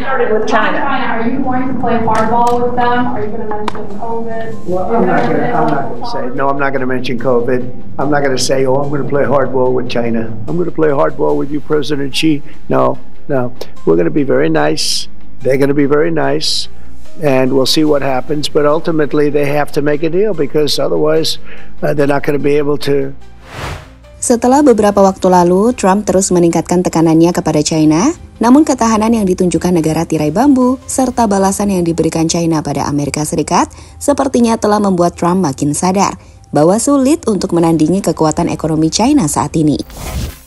started with China. Are you going to play hardball with them? Are you going to mention COVID? Well, I'm not going to say. No, I'm not going to mention COVID. I'm not going to say, oh, I'm going to play hardball with China. I'm going to play hardball with you, President Xi. No. We're going to be very nice. They're going to be very nice. And we'll see what happens. But ultimately, they have to make a deal because otherwise, they're not going to be able to. Setelah beberapa waktu lalu, Trump terus meningkatkan tekanannya kepada China, namun ketahanan yang ditunjukkan negara tirai bambu serta balasan yang diberikan China pada Amerika Serikat sepertinya telah membuat Trump makin sadar bahwa sulit untuk menandingi kekuatan ekonomi China saat ini.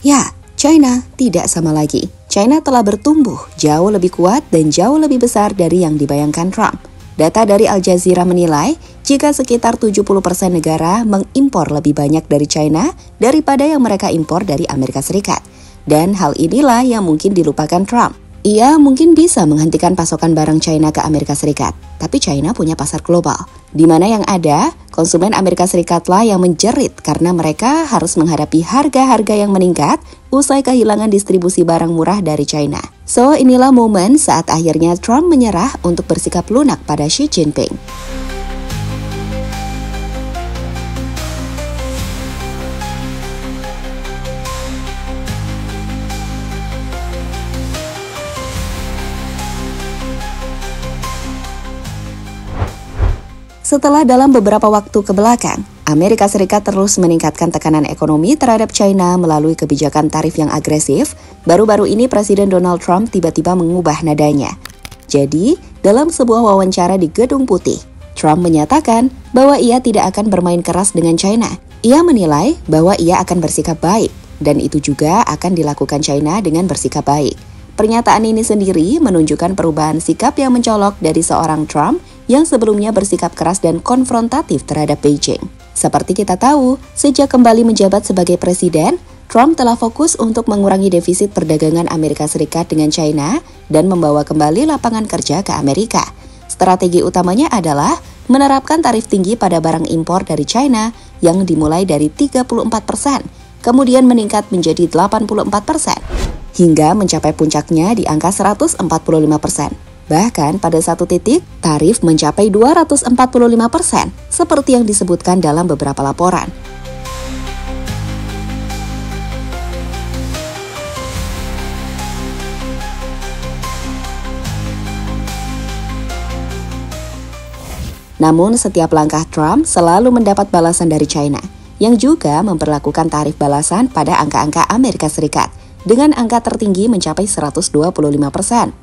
Ya, China tidak sama lagi. China telah bertumbuh jauh lebih kuat dan jauh lebih besar dari yang dibayangkan Trump. Data dari Al Jazeera menilai, jika sekitar 70% negara mengimpor lebih banyak dari China daripada yang mereka impor dari Amerika Serikat. Dan hal inilah yang mungkin dilupakan Trump. Ia mungkin bisa menghentikan pasokan barang China ke Amerika Serikat, tapi China punya pasar global, di mana yang ada, konsumen Amerika Serikatlah yang menjerit karena mereka harus menghadapi harga-harga yang meningkat usai kehilangan distribusi barang murah dari China. So, inilah momen saat akhirnya Trump menyerah untuk bersikap lunak pada Xi Jinping. Setelah dalam beberapa waktu kebelakang, Amerika Serikat terus meningkatkan tekanan ekonomi terhadap China melalui kebijakan tarif yang agresif, baru-baru ini Presiden Donald Trump tiba-tiba mengubah nadanya. Jadi, dalam sebuah wawancara di Gedung Putih, Trump menyatakan bahwa ia tidak akan bermain keras dengan China. Ia menilai bahwa ia akan bersikap baik, dan itu juga akan dilakukan China dengan bersikap baik. Pernyataan ini sendiri menunjukkan perubahan sikap yang mencolok dari seorang Trump yang sebelumnya bersikap keras dan konfrontatif terhadap Beijing. Seperti kita tahu, sejak kembali menjabat sebagai presiden, Trump telah fokus untuk mengurangi defisit perdagangan Amerika Serikat dengan China dan membawa kembali lapangan kerja ke Amerika. Strategi utamanya adalah menerapkan tarif tinggi pada barang impor dari China yang dimulai dari 34%, kemudian meningkat menjadi 84%, hingga mencapai puncaknya di angka 145%. Bahkan pada satu titik, tarif mencapai 245%, seperti yang disebutkan dalam beberapa laporan. Namun, setiap langkah Trump selalu mendapat balasan dari China, yang juga memperlakukan tarif balasan pada angka-angka Amerika Serikat, dengan angka tertinggi mencapai 125%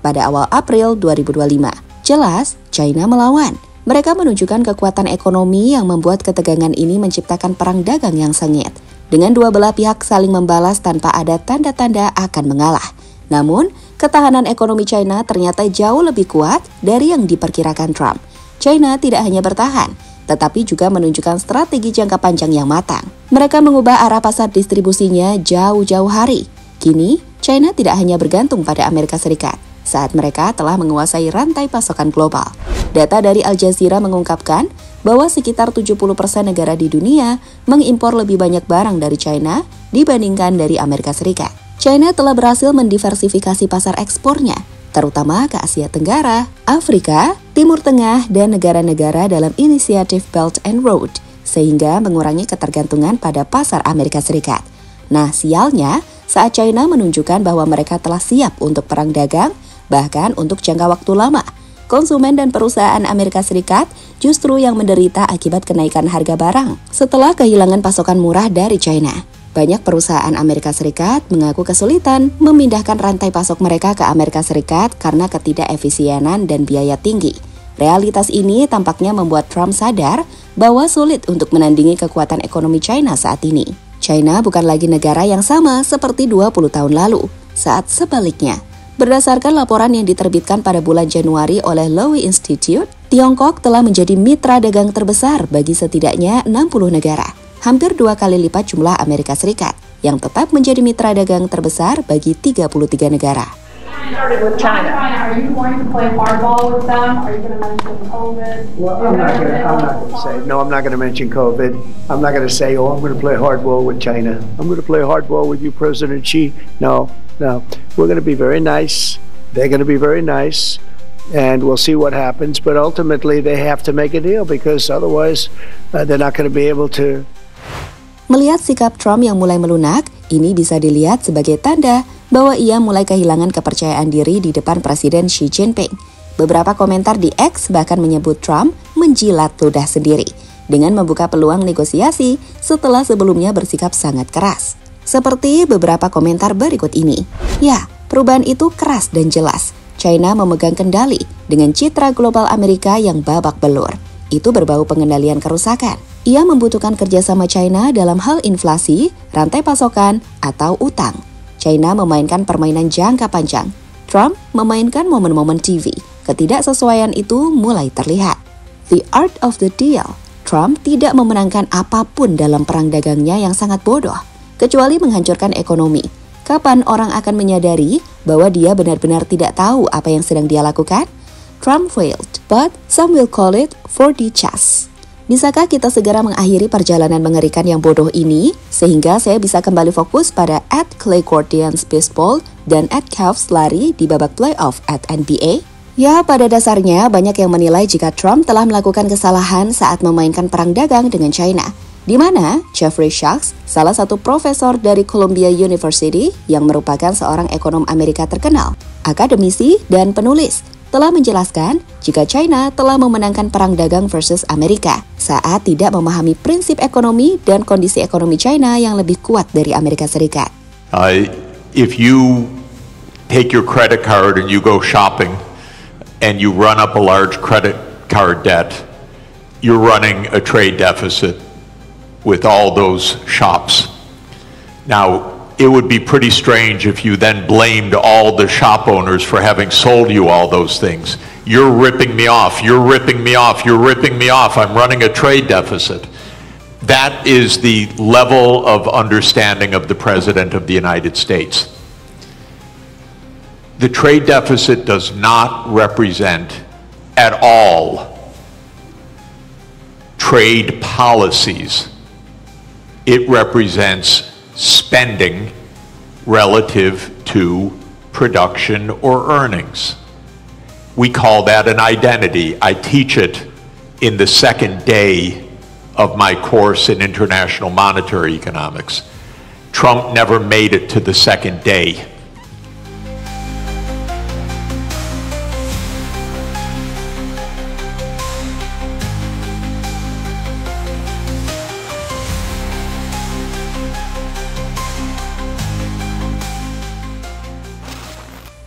pada awal April 2025. Jelas, China melawan. Mereka menunjukkan kekuatan ekonomi yang membuat ketegangan ini menciptakan perang dagang yang sengit, dengan dua belah pihak saling membalas tanpa ada tanda-tanda akan mengalah. Namun, ketahanan ekonomi China ternyata jauh lebih kuat dari yang diperkirakan Trump. China tidak hanya bertahan, tetapi juga menunjukkan strategi jangka panjang yang matang. Mereka mengubah arah pasar distribusinya jauh-jauh hari. Kini, China tidak hanya bergantung pada Amerika Serikat saat mereka telah menguasai rantai pasokan global. Data dari Al Jazeera mengungkapkan bahwa sekitar 70% negara di dunia mengimpor lebih banyak barang dari China dibandingkan dari Amerika Serikat. China telah berhasil mendiversifikasi pasar ekspornya, terutama ke Asia Tenggara, Afrika, Timur Tengah, dan negara-negara dalam inisiatif Belt and Road, sehingga mengurangi ketergantungan pada pasar Amerika Serikat. Nah, sialnya, saat China menunjukkan bahwa mereka telah siap untuk perang dagang, bahkan untuk jangka waktu lama, konsumen dan perusahaan Amerika Serikat justru yang menderita akibat kenaikan harga barang setelah kehilangan pasokan murah dari China. Banyak perusahaan Amerika Serikat mengaku kesulitan memindahkan rantai pasok mereka ke Amerika Serikat karena ketidakefisienan dan biaya tinggi. Realitas ini tampaknya membuat Trump sadar bahwa sulit untuk menandingi kekuatan ekonomi China saat ini. China bukan lagi negara yang sama seperti 20 tahun lalu, saat sebaliknya. Berdasarkan laporan yang diterbitkan pada bulan Januari oleh Lowy Institute, Tiongkok telah menjadi mitra dagang terbesar bagi setidaknya 60 negara, hampir 2 kali lipat jumlah Amerika Serikat, yang tetap menjadi mitra dagang terbesar bagi 33 negara. Started with China. Are you going to play hardball with them? Are you going to mention COVID? Well, I'm not going to say. No, I'm not going to mention COVID. I'm not going to say, oh, I'm going to play hardball with China. I'm going to play hardball with you, President Xi. No. We're going to be very nice. They're going to be very nice, and we'll see what happens. But ultimately, they have to make a deal because otherwise, they're not going to be able to. Melihat sikap Trump yang mulai melunak, ini bisa dilihat sebagai tanda bahwa ia mulai kehilangan kepercayaan diri di depan Presiden Xi Jinping. Beberapa komentar di X bahkan menyebut Trump menjilat ludah sendiri dengan membuka peluang negosiasi setelah sebelumnya bersikap sangat keras. Seperti beberapa komentar berikut ini. Ya, perubahan itu keras dan jelas. China memegang kendali dengan citra global Amerika yang babak belur. Itu berbau pengendalian kerusakan. Ia membutuhkan kerjasama China dalam hal inflasi, rantai pasokan, atau utang. China memainkan permainan jangka panjang. Trump memainkan momen-momen TV. Ketidaksesuaian itu mulai terlihat. The art of the deal. Trump tidak memenangkan apapun dalam perang dagangnya yang sangat bodoh, kecuali menghancurkan ekonomi. Kapan orang akan menyadari bahwa dia benar-benar tidak tahu apa yang sedang dia lakukan? Trump failed, but some will call it 4D chess. Bisakah kita segera mengakhiri perjalanan mengerikan yang bodoh ini, sehingga saya bisa kembali fokus pada @ClayGuardians Baseball dan @Cavs lari di babak playoff @NBA? Ya, pada dasarnya banyak yang menilai jika Trump telah melakukan kesalahan saat memainkan perang dagang dengan China, di mana Jeffrey Sachs, salah satu profesor dari Columbia University yang merupakan seorang ekonom Amerika terkenal, akademisi, dan penulis, telah menjelaskan jika China telah memenangkan perang dagang versus Amerika saat tidak memahami prinsip ekonomi dan kondisi ekonomi China yang lebih kuat dari Amerika Serikat. If you take your credit card and you go shopping, and you run up a large credit card debt, you're running a trade deficit with all those shops. Now, it would be pretty strange if you then blamed all the shop owners for having sold you all those things. You're ripping me off, you're ripping me off, you're ripping me off, I'm running a trade deficit. That is the level of understanding of the President of the United States. The trade deficit does not represent at all trade policies. It represents spending relative to production or earnings. We call that an identity. I teach it in the second day of my course in international monetary economics. Trump never made it to the second day.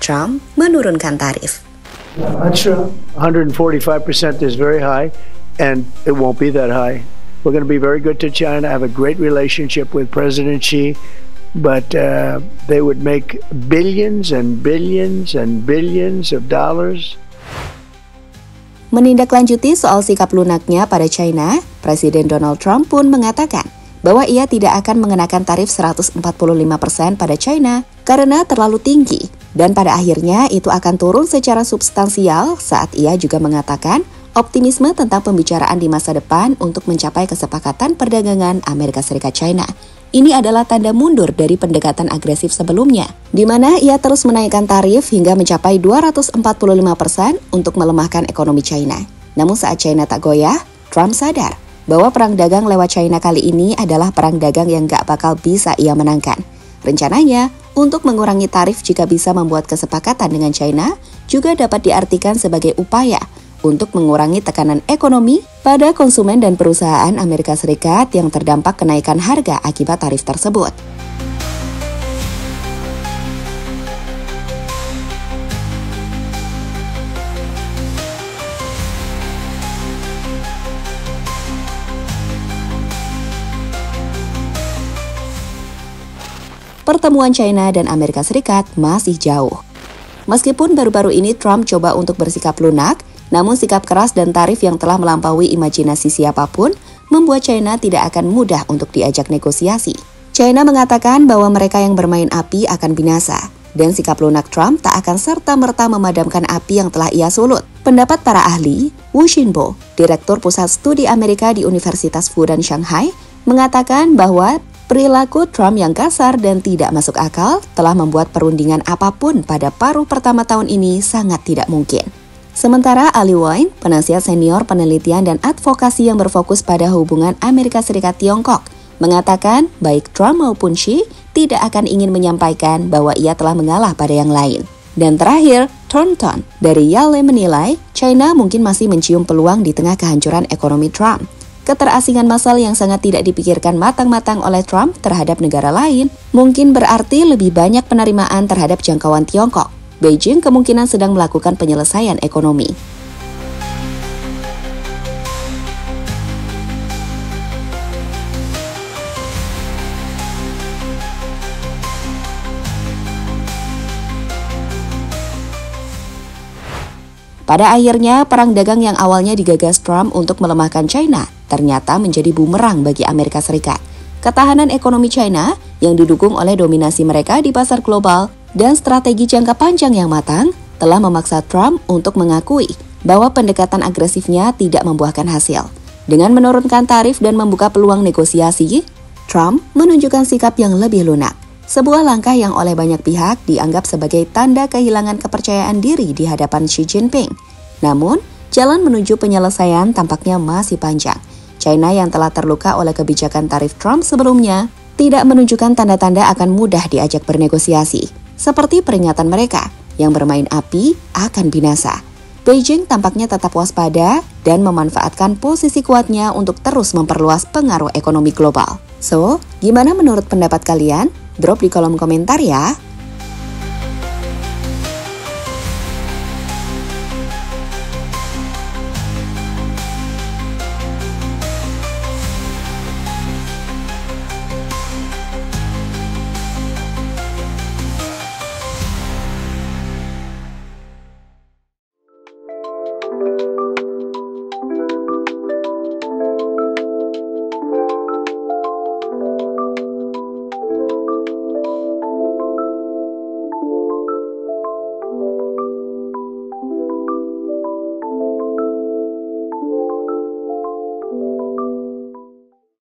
Trump menurunkan tarif. That's true. 145% is very high, and it won't be that high. We're going to be very good to China, have a great relationship with President Xi, but they would make billions and billions and billions of dollars. Menindaklanjuti soal sikap lunaknya pada China, Presiden Donald Trump pun mengatakan bahwa ia tidak akan mengenakan tarif 145% pada China karena terlalu tinggi, dan pada akhirnya itu akan turun secara substansial saat ia juga mengatakan optimisme tentang pembicaraan di masa depan untuk mencapai kesepakatan perdagangan Amerika Serikat China. Ini adalah tanda mundur dari pendekatan agresif sebelumnya, di mana ia terus menaikkan tarif hingga mencapai 245% untuk melemahkan ekonomi China. Namun saat China tak goyah, Trump sadar bahwa perang dagang lewat China kali ini adalah perang dagang yang gak bakal bisa ia menangkan. Rencananya, untuk mengurangi tarif jika bisa membuat kesepakatan dengan China juga dapat diartikan sebagai upaya untuk mengurangi tekanan ekonomi pada konsumen dan perusahaan Amerika Serikat yang terdampak kenaikan harga akibat tarif tersebut. Pertemuan China dan Amerika Serikat masih jauh. Meskipun baru-baru ini Trump coba untuk bersikap lunak, namun sikap keras dan tarif yang telah melampaui imajinasi siapapun membuat China tidak akan mudah untuk diajak negosiasi. China mengatakan bahwa mereka yang bermain api akan binasa, dan sikap lunak Trump tak akan serta-merta memadamkan api yang telah ia sulut. Pendapat para ahli, Wu Xinbo, Direktur Pusat Studi Amerika di Universitas Fudan Shanghai, mengatakan bahwa Perilaku Trump yang kasar dan tidak masuk akal telah membuat perundingan apapun pada paruh pertama tahun ini sangat tidak mungkin. Sementara Ali Wine, penasihat senior penelitian dan advokasi yang berfokus pada hubungan Amerika Serikat-Tiongkok, mengatakan baik Trump maupun Xi tidak akan ingin menyampaikan bahwa ia telah mengalah pada yang lain. Dan terakhir, Thornton dari Yale menilai China mungkin masih mencium peluang di tengah kehancuran ekonomi Trump. Keterasingan massal yang sangat tidak dipikirkan matang-matang oleh Trump terhadap negara lain mungkin berarti lebih banyak penerimaan terhadap jangkauan Tiongkok. Beijing kemungkinan sedang melakukan penyelesaian ekonomi. Pada akhirnya, perang dagang yang awalnya digagas Trump untuk melemahkan China ternyata menjadi bumerang bagi Amerika Serikat. Ketahanan ekonomi China yang didukung oleh dominasi mereka di pasar global dan strategi jangka panjang yang matang telah memaksa Trump untuk mengakui bahwa pendekatan agresifnya tidak membuahkan hasil. Dengan menurunkan tarif dan membuka peluang negosiasi, Trump menunjukkan sikap yang lebih lunak. Sebuah langkah yang oleh banyak pihak dianggap sebagai tanda kehilangan kepercayaan diri di hadapan Xi Jinping. Namun, jalan menuju penyelesaian tampaknya masih panjang. China yang telah terluka oleh kebijakan tarif Trump sebelumnya tidak menunjukkan tanda-tanda akan mudah diajak bernegosiasi. Seperti peringatan mereka, yang bermain api akan binasa. Beijing tampaknya tetap waspada dan memanfaatkan posisi kuatnya untuk terus memperluas pengaruh ekonomi global. So, gimana menurut pendapat kalian? Drop di kolom komentar ya!